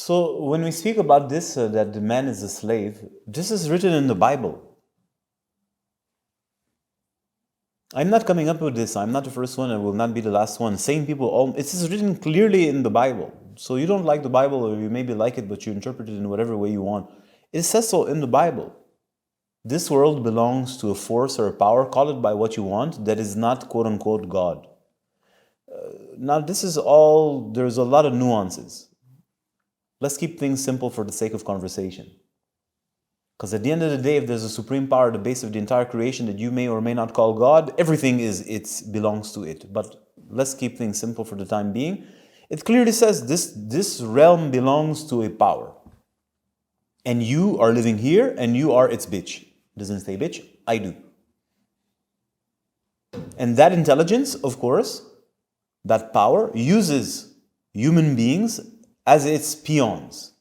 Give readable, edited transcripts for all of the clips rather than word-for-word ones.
So when we speak about this, that the man is a slave, this is written in the Bible. I'm not coming up with this. I'm not the first one. I will not be the last one. Same people, it is written clearly in the Bible. So you don't like the Bible, or you maybe like it, but you interpret it in whatever way you want. It says so in the Bible. This world belongs to a force or a power, call it by what you want, that is not quote-unquote God. Now this is all, there's a lot of nuances. Let's keep things simple for the sake of conversation. Because at the end of the day, if there's a supreme power at the base of the entire creation that you may or may not call God, everything belongs to it. But let's keep things simple for the time being. It clearly says this realm belongs to a power. And you are living here, and you are its bitch. Doesn't say bitch, I do. And that intelligence, of course, that power uses human beings as its peons.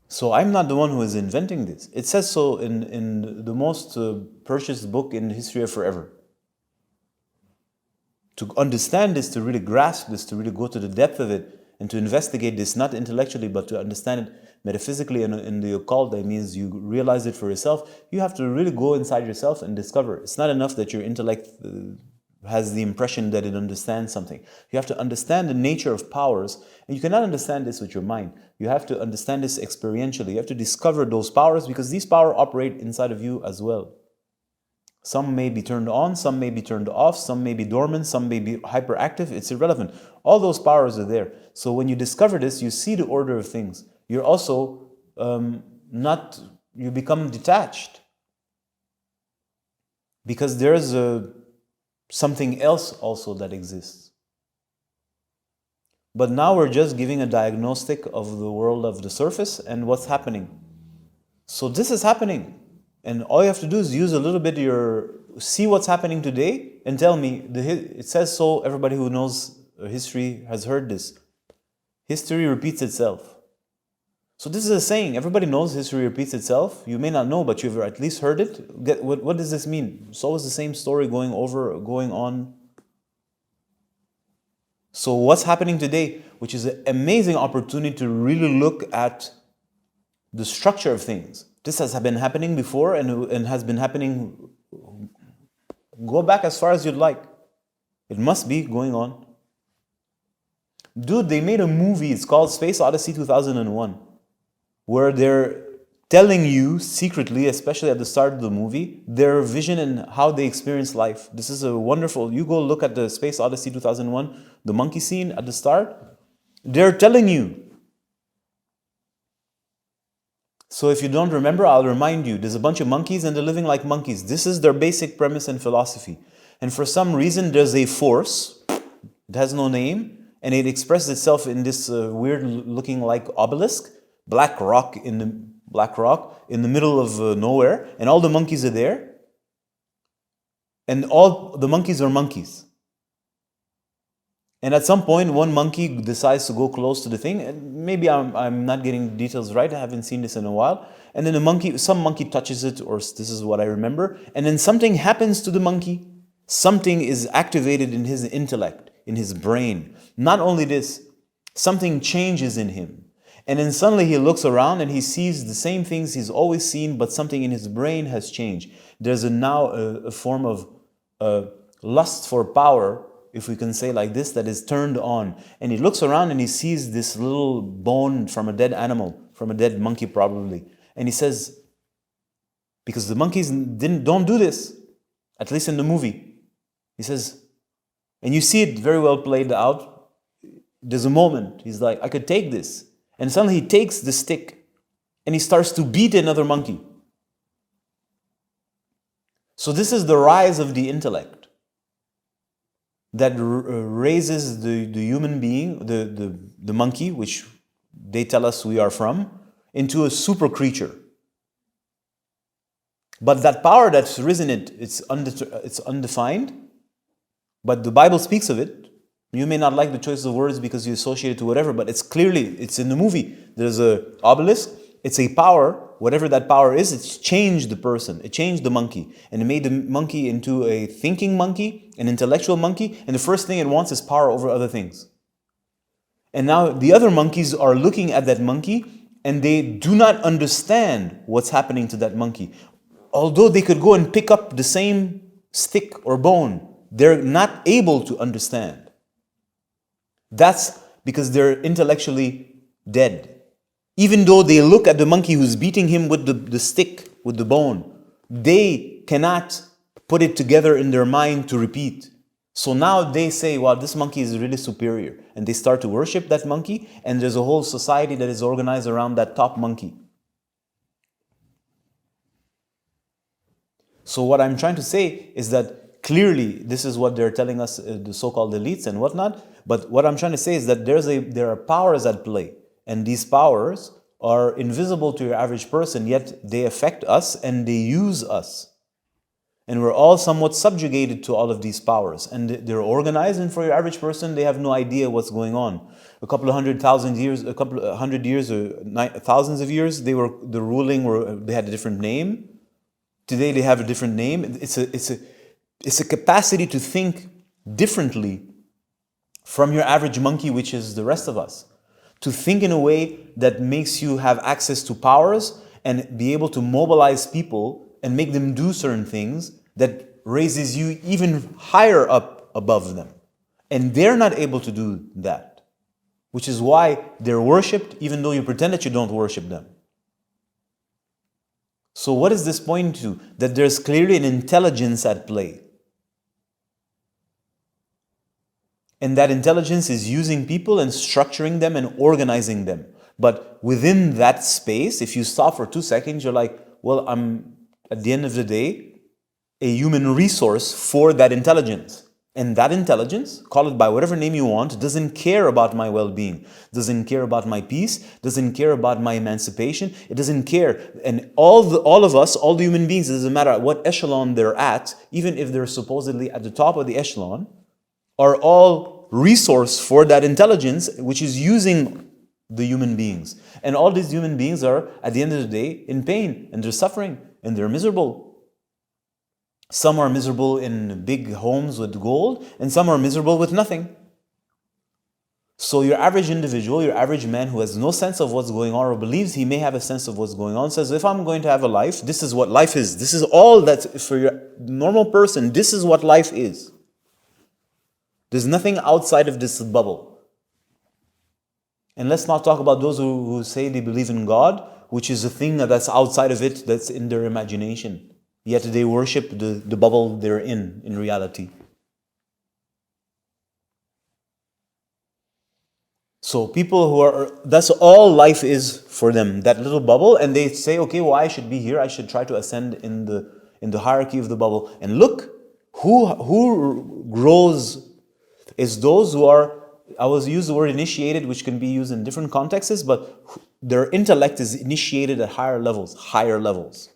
So I'm not the one who is inventing this. It says so in the most purchased book in the history of forever. To understand this, to really grasp this, to really go to the depth of it, and to investigate this, not intellectually, but to understand it metaphysically and in the occult, that means you realize it for yourself, you have to really go inside yourself and discover. It's not enough that your intellect has the impression that it understands something. You have to understand the nature of powers, and you cannot understand this with your mind. You have to understand this experientially. You have to discover those powers, because these powers operate inside of you as well. Some may be turned on, some may be turned off, some may be dormant, some may be hyperactive. It's irrelevant. All those powers are there. So when you discover this, you see the order of things. You're also you become detached. Because there's something else also that exists. But now we're just giving a diagnostic of the world of the surface and what's happening. So this is happening. And all you have to do is use a little bit of see what's happening today and tell me, it says so, everybody who knows history has heard this. History repeats itself. So this is a saying, everybody knows history repeats itself. You may not know, but you've at least heard it. What does this mean? It's always the same story going on. So what's happening today, which is an amazing opportunity to really look at the structure of things. This has been happening before and has been happening. Go back as far as you'd like. It must be going on. Dude, they made a movie. It's called Space Odyssey 2001, where they're telling you secretly, especially at the start of the movie, their vision and how they experience life. This is a wonderful. You go look at the Space Odyssey 2001, the monkey scene at the start. They're telling you. So if you don't remember, I'll remind you. There's a bunch of monkeys and they're living like monkeys. This is their basic premise and philosophy. And for some reason, there's a force. It has no name. And it expresses itself in this weird looking like obelisk, black rock in the middle of nowhere. And all the monkeys are there. And all the monkeys are monkeys. And at some point, one monkey decides to go close to the thing. And maybe I'm not getting the details right. I haven't seen this in a while. And then some monkey touches it, or this is what I remember. And then something happens to the monkey. Something is activated in his intellect, in his brain. Not only this, something changes in him. And then suddenly he looks around and he sees the same things he's always seen, but something in his brain has changed. There's now a form of lust for power, if we can say like this, that is turned on. And he looks around and he sees this little bone from a dead animal, from a dead monkey probably. And he says, because the monkeys don't do this, at least in the movie. He says, and you see it very well played out. There's a moment, he's like, I could take this. And suddenly he takes the stick and he starts to beat another monkey. So this is the rise of the intellect that raises the human being, the monkey, which they tell us we are from, into a super creature. But that power that's risen it's undefined, but the Bible speaks of it. You may not like the choice of words because you associate it to whatever, but it's in the movie. There's an obelisk, It's a power, whatever that power is, it's changed the person. It changed the monkey. And it made the monkey into a thinking monkey, an intellectual monkey. And the first thing it wants is power over other things. And now the other monkeys are looking at that monkey and they do not understand what's happening to that monkey. Although they could go and pick up the same stick or bone, they're not able to understand. That's because they're intellectually dead. Even though they look at the monkey who's beating him with the stick, with the bone, they cannot put it together in their mind to repeat. So now they say, well, this monkey is really superior. And they start to worship that monkey, and there's a whole society that is organized around that top monkey. So what I'm trying to say is that clearly this is what they're telling us, the so-called elites and whatnot. But what I'm trying to say is that there are powers at play. And these powers are invisible to your average person, yet they affect us and they use us. And we're all somewhat subjugated to all of these powers. And they're organized, and for your average person, they have no idea what's going on. A couple of 100,000 years, a couple of 100 years, or thousands of years, they had a different name. Today they have a different name. It's a capacity to think differently from your average monkey, which is the rest of us. To think in a way that makes you have access to powers and be able to mobilize people and make them do certain things that raises you even higher up above them. And they're not able to do that, which is why they're worshipped even though you pretend that you don't worship them. So what is this pointing to? That there's clearly an intelligence at play. And that intelligence is using people and structuring them and organizing them. But within that space, if you stop for 2 seconds, you're like, well, I'm, at the end of the day, a human resource for that intelligence. And that intelligence, call it by whatever name you want, doesn't care about my well-being, doesn't care about my peace, doesn't care about my emancipation, it doesn't care. And all of us, all the human beings, it doesn't matter what echelon they're at, even if they're supposedly at the top of the echelon, are all resource for that intelligence, which is using the human beings. And all these human beings are, at the end of the day, in pain, and they're suffering, and they're miserable. Some are miserable in big homes with gold, and some are miserable with nothing. So your average individual, your average man who has no sense of what's going on or believes he may have a sense of what's going on, says, if I'm going to have a life, this is what life is. This is all that, for your normal person, this is what life is. There's nothing outside of this bubble. And let's not talk about those who say they believe in God, which is a thing that's outside of it, that's in their imagination. Yet they worship the bubble they're in reality. So people who are, that's all life is for them, that little bubble, and they say, okay, well, I should be here, I should try to ascend in the hierarchy of the bubble. And look, who grows is those who are, I was use the word initiated, which can be used in different contexts, but their intellect is initiated at higher levels.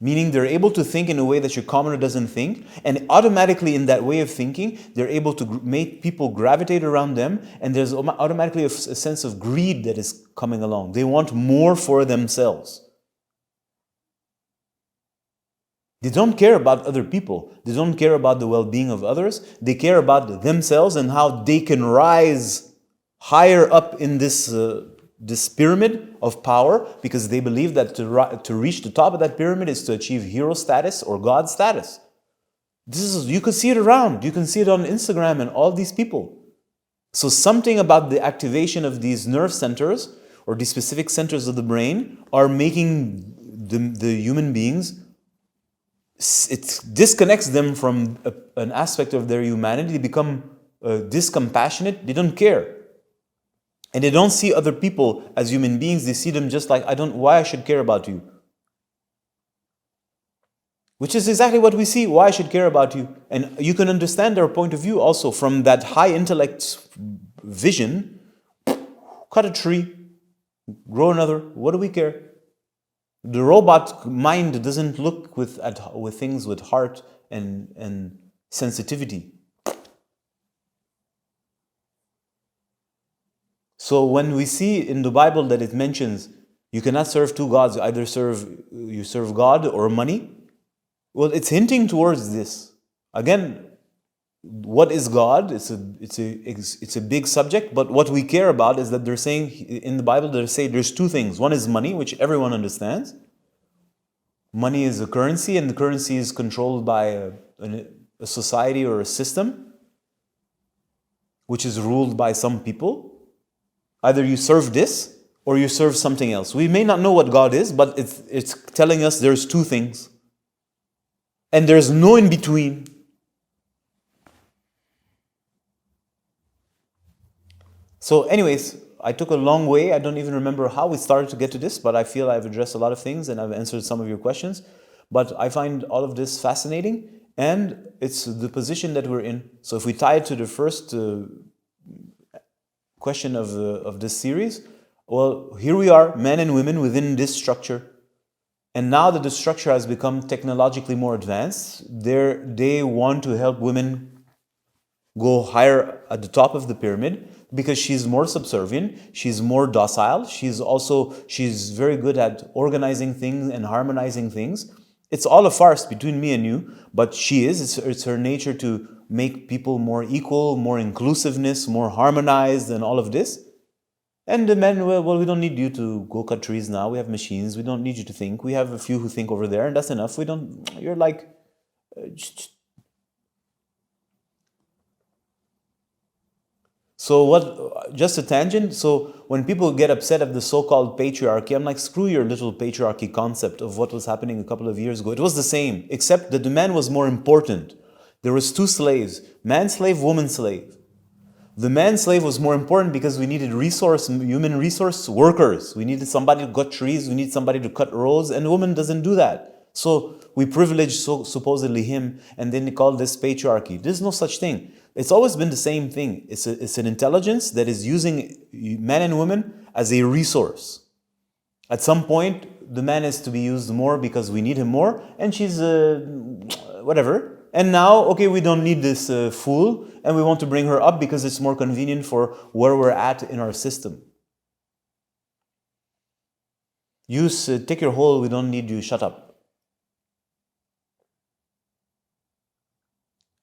Meaning they're able to think in a way that your commoner doesn't think, and automatically in that way of thinking, they're able to make people gravitate around them, and there's automatically a sense of greed that is coming along. They want more for themselves. They don't care about other people. They don't care about the well-being of others. They care about themselves and how they can rise higher up in this pyramid of power, because they believe that to reach the top of that pyramid is to achieve hero status or God status. You can see it around. You can see it on Instagram and all these people. So something about the activation of these nerve centers or these specific centers of the brain are making the human beings, it disconnects them from an aspect of their humanity. They become discompassionate. They don't care. And they don't see other people as human beings. They see them just like, why I should care about you? Which is exactly what we see. Why I should care about you? And you can understand their point of view also from that high intellect vision. Cut a tree, grow another. What do we care? The robot mind doesn't look with things with heart and sensitivity. So when we see in the Bible that it mentions You cannot serve two gods. Either you serve God or money. Well, it's hinting towards this. Again, what is God? It's a big subject, but what we care about is that they're saying in the Bible, they say there's two things. One is money, which everyone understands. Money is a currency, and the currency is controlled by a society or a system, which is ruled by some people. Either you serve this or you serve something else. We may not know what God is, but it's telling us there's two things. And there's no in between. So anyways, I took a long way. I don't even remember how we started to get to this, but I feel I've addressed a lot of things and I've answered some of your questions. But I find all of this fascinating, and it's the position that we're in. So if we tie it to the first question of this series, well, here we are, men and women within this structure. And now that the structure has become technologically more advanced, they want to help women go higher at the top of the pyramid because she's more subservient, she's more docile, she's very good at organizing things and harmonizing things. It's all a farce between me and you, but it's her nature to make people more equal, more inclusiveness, more harmonized, and all of this. And the men, well, we don't need you to go cut trees now. We have machines. We don't need you to think. We have a few who think over there, and that's enough. You're like... So just a tangent. So when people get upset at the so-called patriarchy, I'm like, screw your little patriarchy concept of what was happening a couple of years ago. It was the same, except that the man was more important. There was two slaves, man slave, woman slave. The man slave was more important because we needed human resource workers. We needed somebody to cut trees. We need somebody to cut roads, and the woman doesn't do that. So we privilege supposedly him, and then they call this patriarchy. There's no such thing. It's always been the same thing. It's an intelligence that is using men and women as a resource. At some point, the man is to be used more because we need him more, and she's whatever. And now, okay, we don't need this fool, and we want to bring her up because it's more convenient for where we're at in our system. You take your hole, we don't need you, shut up.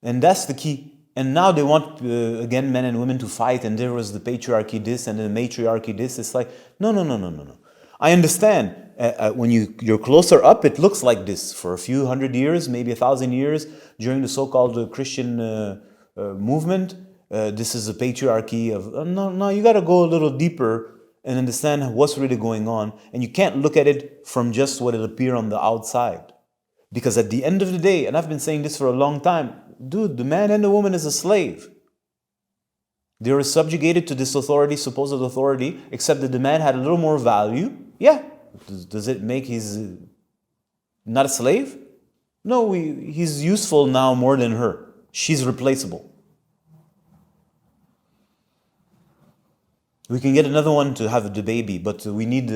And that's the key. And now they want, again, men and women to fight, and there was the patriarchy this and the matriarchy this. It's like, no. I understand. When you're closer up, it looks like this. For a few hundred years, maybe 1,000 years, during the so-called Christian movement, this is a patriarchy of... No, you got to go a little deeper and understand what's really going on. And you can't look at it from just what it appears on the outside. Because at the end of the day, and I've been saying this for a long time, dude, the man and the woman is a slave. They were subjugated to this authority, supposed authority, except that the man had a little more value. Yeah. Does it make he's not a slave? No, he's useful now more than her. She's replaceable. We can get another one to have the baby, but we need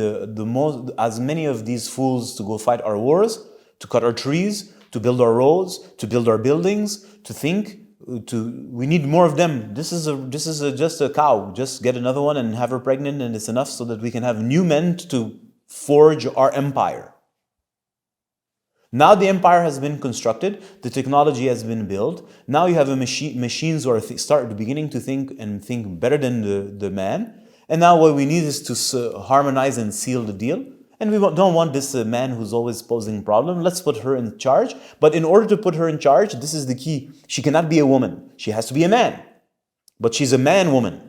as many of these fools to go fight our wars, to cut our trees, to build our roads, to build our buildings, to think. We need more of them. This is just a cow. Just get another one and have her pregnant, and it's enough so that we can have new men to forge our empire. Now the empire has been constructed. The technology has been built. Now you have machines who are beginning to think better than the man. And now what we need is to harmonize and seal the deal. And we don't want this man who's always posing problem. Let's put her in charge. But in order to put her in charge, this is the key. She cannot be a woman. She has to be a man. But she's a man-woman.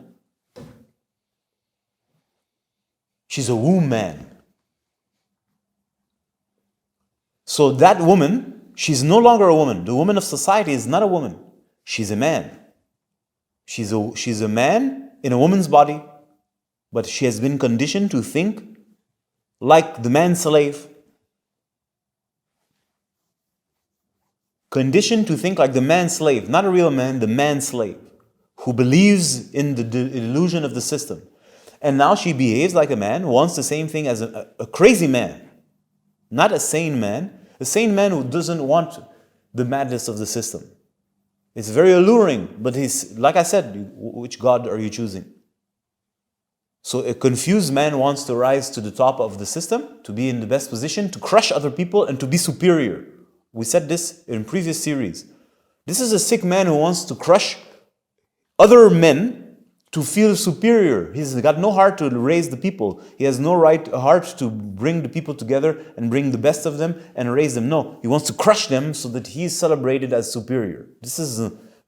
She's a womb man. So that woman, she's no longer a woman. The woman of society is not a woman. She's a man. She's a man in a woman's body. But she has been conditioned to think like the man slave. Conditioned to think like the man slave, not a real man, the man slave, who believes in the illusion of the system. And now she behaves like a man, wants the same thing as a crazy man, not a sane man. A sane man who doesn't want the madness of the system. It's very alluring, but like I said, which God are you choosing? So a confused man wants to rise to the top of the system, to be in the best position, to crush other people, and to be superior. We said this in previous series. This is a sick man who wants to crush other men to feel superior. He's got no heart to raise the people. He has no heart to bring the people together and bring the best of them and raise them. No, he wants to crush them so that he's celebrated as superior.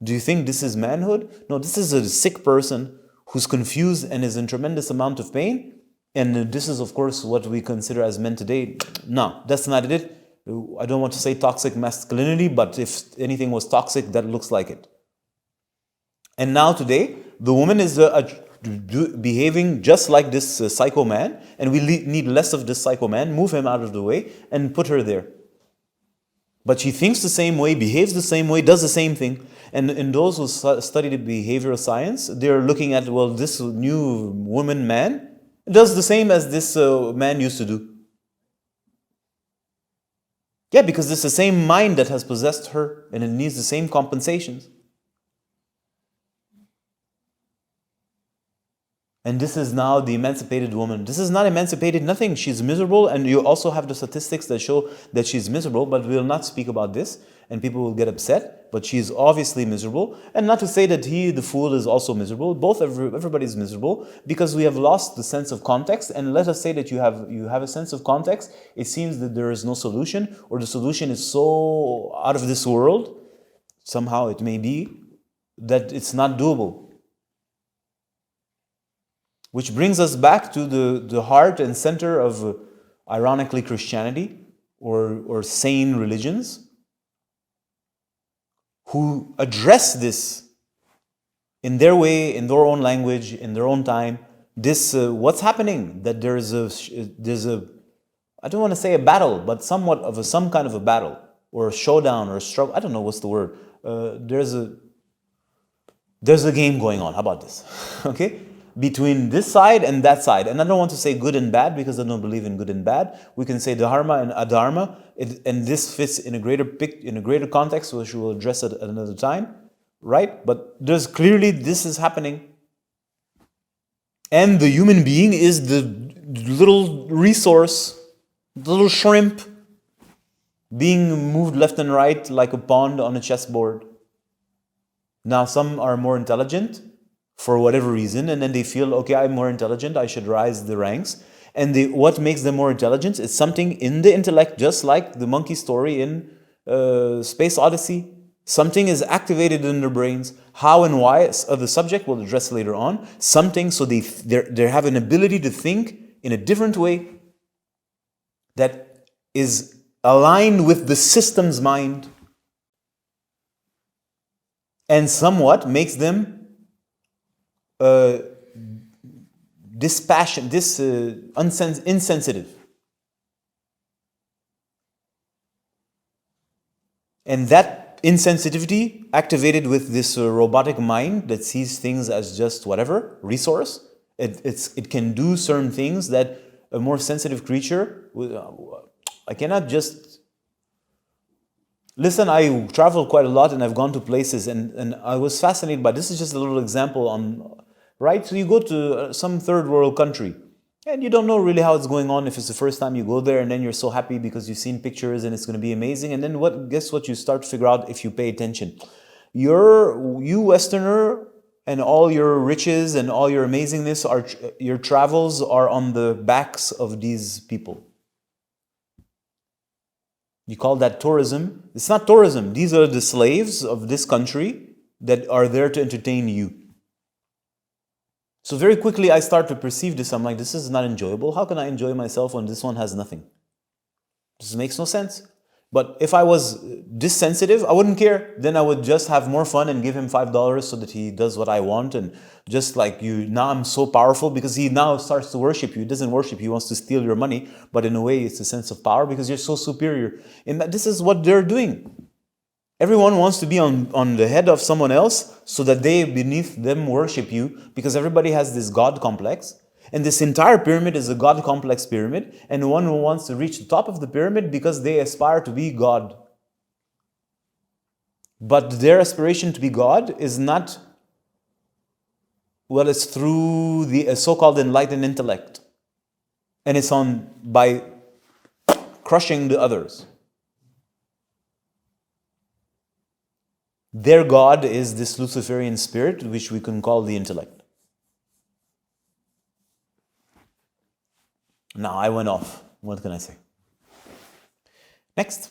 Do you think this is manhood? No, this is a sick person who's confused and is in tremendous amount of pain. And this is, of course, what we consider as men today. No, that's not it. I don't want to say toxic masculinity, but if anything was toxic, that looks like it. And now today, the woman is behaving just like this psycho man, and we need less of this psycho man, move him out of the way, and put her there. But she thinks the same way, behaves the same way, does the same thing. And in those who study the behavioral science, they're looking at, well, this new woman man does the same as this man used to do. Yeah, because it's the same mind that has possessed her, and it needs the same compensations. And this is now the emancipated woman. This is not emancipated, nothing. She's miserable, and you also have the statistics that show that she's miserable, but we will not speak about this, and people will get upset, but she's obviously miserable. And not to say that he, the fool, is also miserable. Everybody's miserable, because we have lost the sense of context. And let us say that you have a sense of context. It seems that there is no solution, or the solution is so out of this world, somehow it may be, that it's not doable. Which brings us back to the heart and center of, ironically, Christianity or sane religions, who address this in their way, in their own language, in their own time. This what's happening? That there's a I don't want to say a battle, but somewhat of some kind of a battle or a showdown or a struggle. I don't know what's the word. There's a game going on. How about this? Okay. Between this side and that side. And I don't want to say good and bad, because I don't believe in good and bad. We can say dharma and adharma, and this fits in a greater context, which we'll address at another time, right? But there's clearly this is happening. And the human being is the little resource, the little shrimp, being moved left and right like a pawn on a chessboard. Now, some are more intelligent, for whatever reason, and then they feel, okay, I'm more intelligent, I should rise the ranks. And what makes them more intelligent is something in the intellect, just like the monkey story in Space Odyssey. Something is activated in their brains. How and why, the subject we'll address later on. Something, so they have an ability to think in a different way that is aligned with the system's mind, and somewhat makes them insensitive. And that insensitivity, activated with this robotic mind that sees things as just whatever, resource, it can do certain things that a more sensitive creature, I cannot just... Listen, I travel quite a lot, and I've gone to places, and I was fascinated by, this is just a little example on, right? So you go to some third world country, and you don't know really how it's going on if it's the first time you go there, and then you're so happy because you've seen pictures and it's going to be amazing. And then guess what you start to figure out if you pay attention? You Westerner, and all your riches and all your amazingness, your travels are on the backs of these people. You call that tourism. It's not tourism. These are the slaves of this country that are there to entertain you. So very quickly I start to perceive this. I'm like, this is not enjoyable. How can I enjoy myself when this one has nothing? This makes no sense. But if I was this sensitive, I wouldn't care. Then I would just have more fun and give him $5 so that he does what I want. And just like you, now I'm so powerful, because he now starts to worship you. He doesn't worship you, he wants to steal your money. But in a way, it's a sense of power because you're so superior. And this is what they're doing. Everyone wants to be on the head of someone else so that they beneath them worship you, because everybody has this God complex. And this entire pyramid is a God complex pyramid, and one who wants to reach the top of the pyramid because they aspire to be God. But their aspiration to be God is not Well, it's through the so-called enlightened intellect. And it's by crushing the others. Their God is this Luciferian spirit, which we can call the intellect. Now I went off. What can I say? Next.